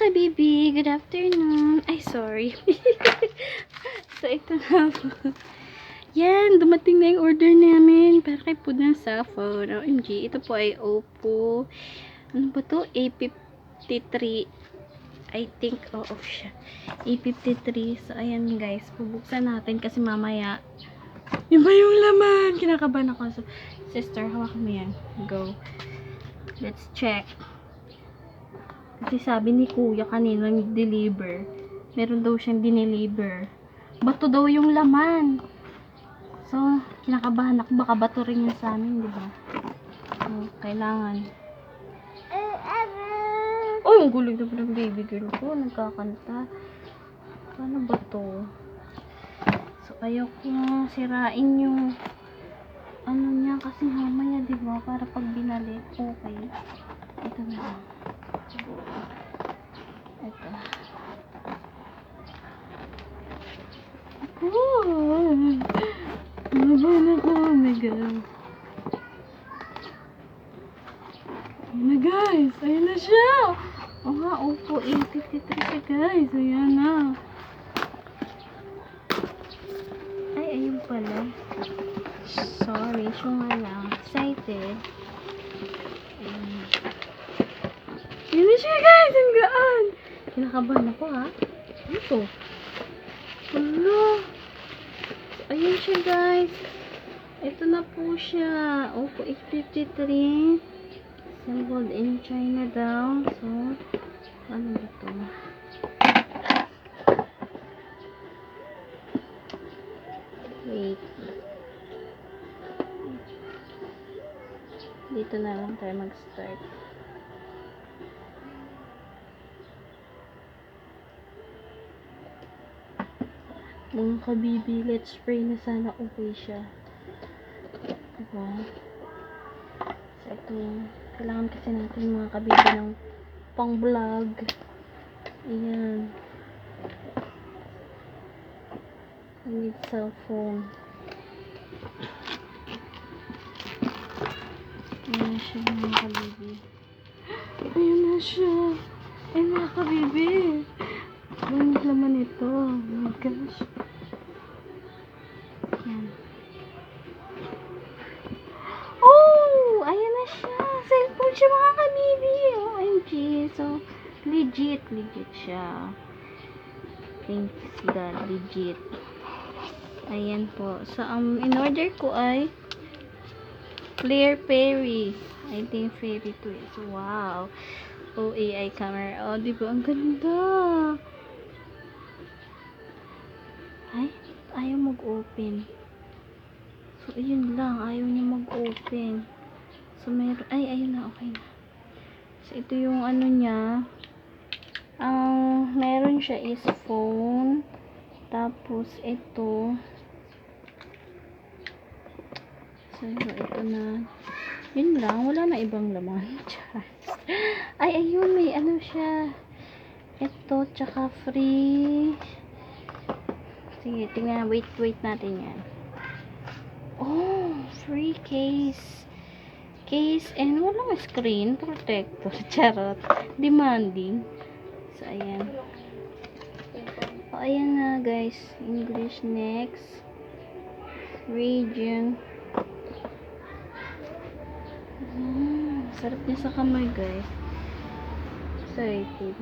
ka-baby, good afternoon. Ay, sorry. So, ito na po. Yan, dumating na yung order namin para kay Pudang sa phone. OMG, ito po ay Oppo. Ano ba to? A53. I think, oo siya. A53. So, ayan guys, bubuksan natin kasi mamaya. Yun ba yung laman? Kinakabahan ako. So, sister, hawak mo yan. Go. Let's check. Kasi sabi ni kuya kanina nag-deliver. Meron daw siyang dineliver. Bato daw yung laman. So, kinakabahan ako. Baka bato rin yun sa amin, di ba? So, kailangan. Oh, yung gulig na ng baby girl ko. Nagkakanta. Paano ba to? So, ayaw ko nga sirain yung ano niya kasi mamaya, di ba? Para pag binalik. Okay. Ito na lang. Ito. Nabahan ako. Oh my God. Ayan na guys. Ayan na siya. O nga, Oppo A53 siya guys. Ayan na. Ay, ayun pala. Sorry. Siya nga lang. Excited. Ayan na siya guys. Ang gaan. Kinakabahan ako ha. Ito. Wala. Ayan siya guys. Ito na po siya. Oppo A53. Assembled in China daw. So, ano ba ito? Wait. Dito na lang tayo mag-start. Mga kabibi, let's pray na sana okay siya. Diba? So, ito, kailangan kasi natin mga kabibi ng pang-vlog. Ayan. I need cellphone. Ayan na siya mga kabibi. Ayan na siya. Ayan mga kabibi. Ang laman ito. Oh my gosh. Ayan. Oh! Ayan na siya. Cellphone siya mga kabibi. OMG. So, legit siya. Thanks God. Legit. Ayan po. So, in-order ko ay Clear Fairy. I think Fairy to is. Wow. OAI camera. Oh, diba? Ang ganda. Ay, ayaw mag-open. So, ayun lang. Ayaw niya mag-open. So, meron. Ay, ayun na. Okay na. So, ito yung ano niya. Meron siya is phone. Tapos, ito. So, ito na. Yun lang. Wala na ibang laman. Ay, ayun. May ano siya. Ito, tsaka free. Sige, tingnan. Wait natin yan. Oh, free case. Case and walang screen protector. Charot. Demanding. So, ayan. O, ayan na guys. English next. Region. Sarap niya sa kamay guys. Excited.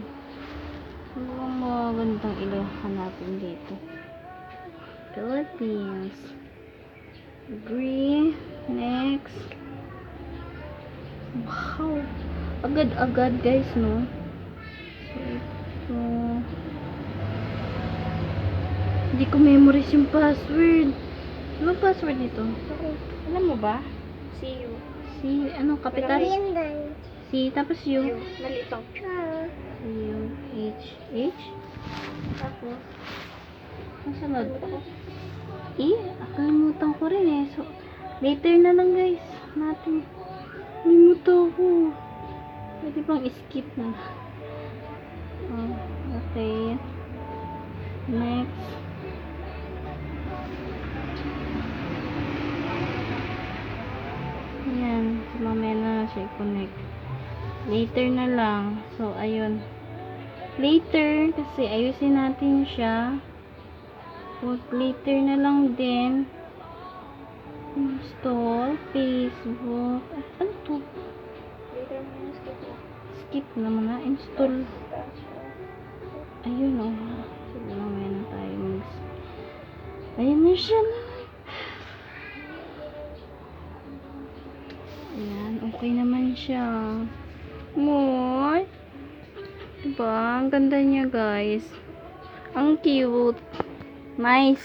Ano bang mga gandang ilaw hanapin dito? Philippines. Agree. Next. Wow. Agad-agad guys, no? So, ito. Hindi ko memorize yung password. Ano password nito? Alam mo ba? See you. Si, ano, kapital? Si, tapos U. Malito. U, H. Tapos, Ang sunod? E? Akalimutan ko rin eh. So, later na lang guys. Natin. Limutan ko. Pwede bang skip na? Oh, okay. Next. Ayan. So, mamaya na siya i-connect. Later na lang. So, ayun. later kasi ayusin natin siya. Put later na lang din. Install Facebook. Ano to? Later mo yung skip mo. Skip na muna. Install. Ayun oh. Sige lang na tayo mag. Ayun na siya na. Ayan. Okay naman siya. Moy. Diba? Ang ganda niya guys. Ang cute. Nice.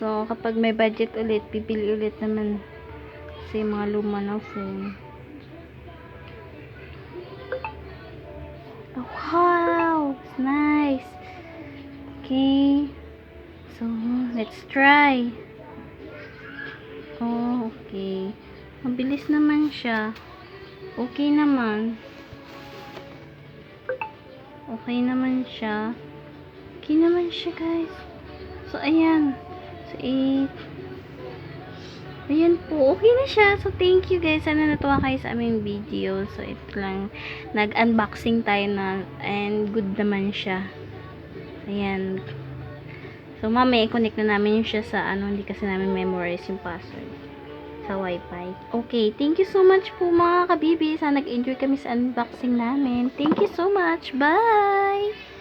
So, kapag may budget ulit, pipili ulit naman sa mga luma na phone. Oh, wow! It's nice. Okay. So, let's try. Oh, okay. Mabilis naman siya. Okay naman. Okay naman siya. Okay naman siya, guys. So, ayan. So, 8. Ayan po. Okay na siya. So, thank you, guys. Sana natuwa kayo sa aming video. So, ito lang. Nag-unboxing tayo na. And, good naman siya. Ayan. So, mamaya, i-connect na namin siya sa, hindi kasi namin memorize yung password sa wifi. Okay, thank you so much po mga kabibi. Sana nag-enjoy kami sa unboxing namin. Thank you so much. Bye!